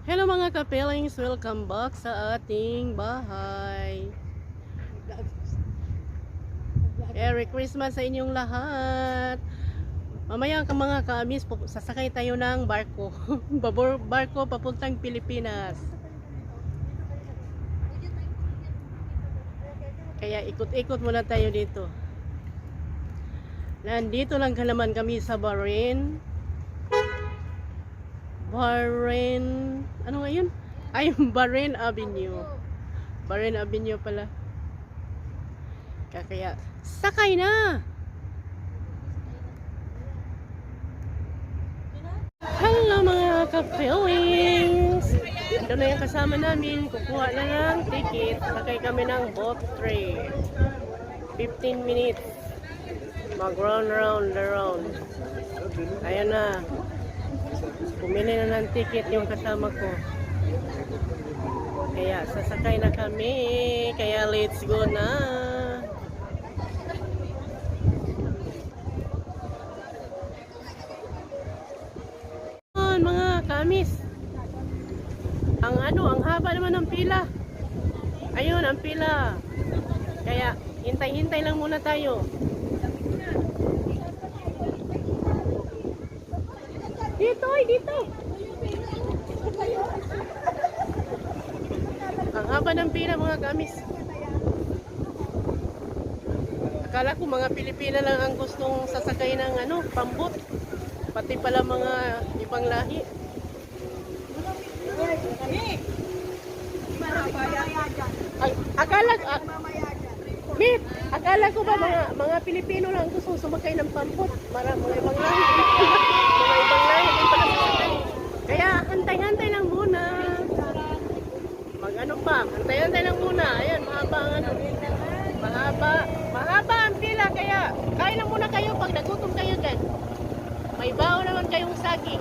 Hello mga kapelings, welcome back sa ating bahay. Merry Christmas sa inyong lahat. Mamaya ka mga kaamis, sasakay tayo ng barko. Barko papuntang Pilipinas. Kaya ikot-ikot muna tayo dito. Nandito lang naman kami sa Bahrain. Ano nga yun? Ay, Bahrain Avenue. Bahrain Avenue pala. Kaya, sakay na! Hello mga ka-feelings! Ito na yung kasama namin. Kukuha na ng ticket. Sakay kami ng boat train. 15 minutes. Mag-round round. Ayan na. Pumili na ng ticket yung kasama ko. Kaya sasakay na kami. Kaya let's go na. Mga kamis. Ang haba naman ng pila. Ayun, ang pila. Kaya hintay-hintay lang muna tayo. Dito. Ang haba ng pila mga kamis. Akala ko mga Pilipina lang ang gustong sasakay ng pambot. Pati pala mga ibang lahi. Ay, akala ko ba mga Pilipino lang gusto sumakay ng pambot. Mga ibang lahi. Mga ibang lahi din pala sasakay. Kaya hantay-hantay lang muna. Hantay-hantay lang muna. Ayan, mahaba ang Mahaba ang pila, kaya kain lang muna kayo pag nagutom kayo dyan. May bao naman kayong saging.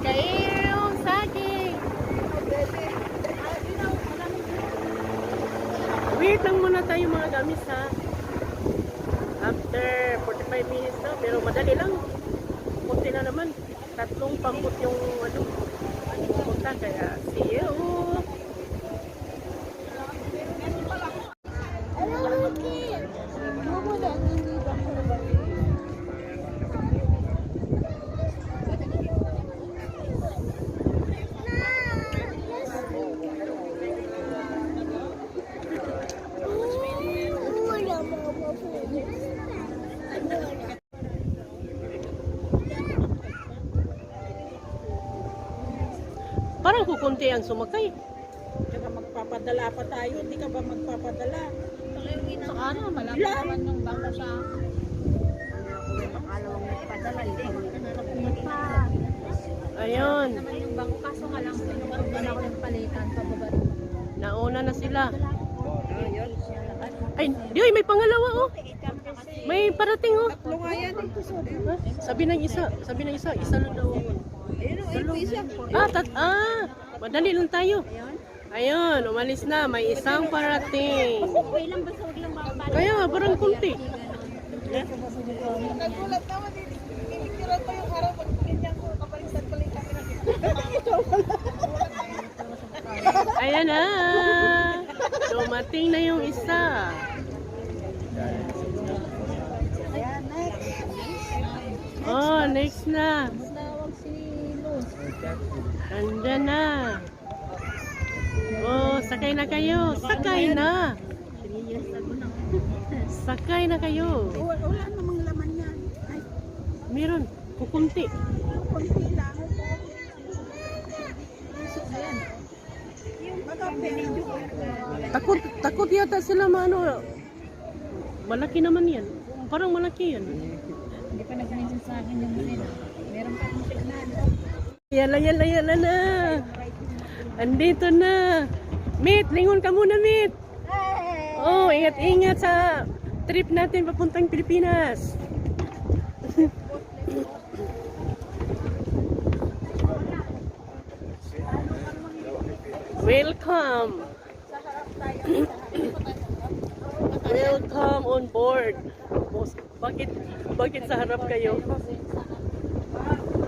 Kayong saging. Wait lang muna tayo mga gamis ha. After 45 minutes na, pero madali lang. Kunti na naman. 3 pambot yung pupunta, kaya see you. Parang kukunti ang sumakay. Kaya magpapadala pa tayo, hindi ka ba magpapadala? Sa ano, malaki naman yung bangko sa pakalawang nagpadala, hindi pa. Ayun. Naman yung bangko, kaso nga lang, pinagpagdala ko ng palitan, pababa. Nauna na sila. Ay, diyoy, may pangalawa oh. May parating oh. Tatlo nga yan eh. Ha? Sabi ng isa, isa lang daw. Ayun o, isa. Madali lang tayo. Ayun, umalis na. May isang parating. Okay lang, basta huwag lang makabalik. Kaya nga, parang kunti. Nagulat naman, pinicturean pa yung araw, ganyan ko, kapalitan kami na. Ayan na. Dumating na yung isa. Oh, next na. Tawag si Luz. Andyan na. Oh, sakay na kayo. Sakay na. Sakay na kayo. Wala namang laman yan. Ay, Meron. Kukunti. konti lang. Takot yata sila malaki naman yan. Parang malaki yan. Hindi pa nag-mention sa akin yung sila. Meron pa akong signal. Yala na. Andito na. Meet, lingon ka muna, Meet. Oh, ingat-ingat sa trip natin papuntang Pilipinas. Welcome. Welcome on board. Bakit sa harap kayo?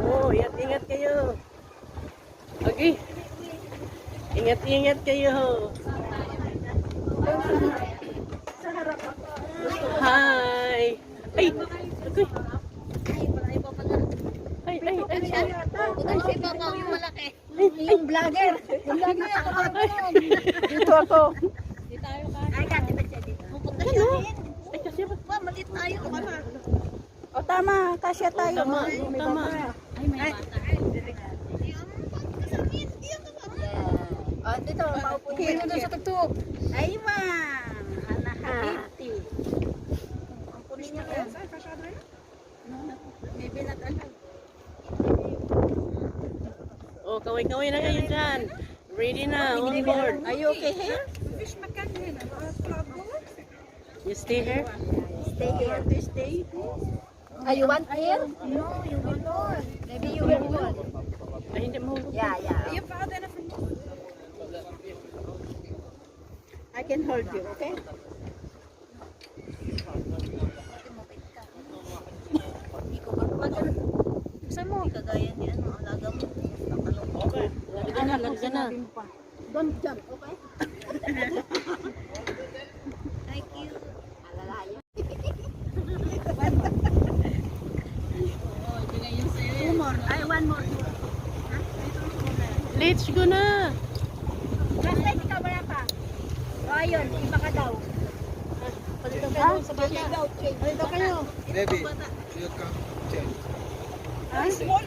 Oh, ingat-ingat kayo. Okay. Ingat-ingat kayo. Hi. Ay. Okay. Ay. Yung vlogger. Yung vlogger ako. Dito ako. Ay, kasi ba? Malit tayo. O tama, kasya tayo. Tama. Ay, may bata. O, dito, paupo Dito doon sa tugtog. Ay, ma. Anak, habibti. Ang kunin niya yan. May binat-anak. Oh, kaway-kaway na kayo dyan. Ready na, on board. Are you okay here? You stay here? Stay here. To stay. You want here? No, you will not. Maybe you will not. Ay, hindi mo. Yeah. I can hold you, okay? Saan mo? Kagaya ni ano, alaga mo. Okay. Lagyan na. Don't jump, okay? Thank you. Alalayo. Two more. Ay, one more. Let's go na. Basta ikaw ba pa? O ayun, iba ka daw. Palitan kayo sa bata. Palito kayo. Baby, you come change. Small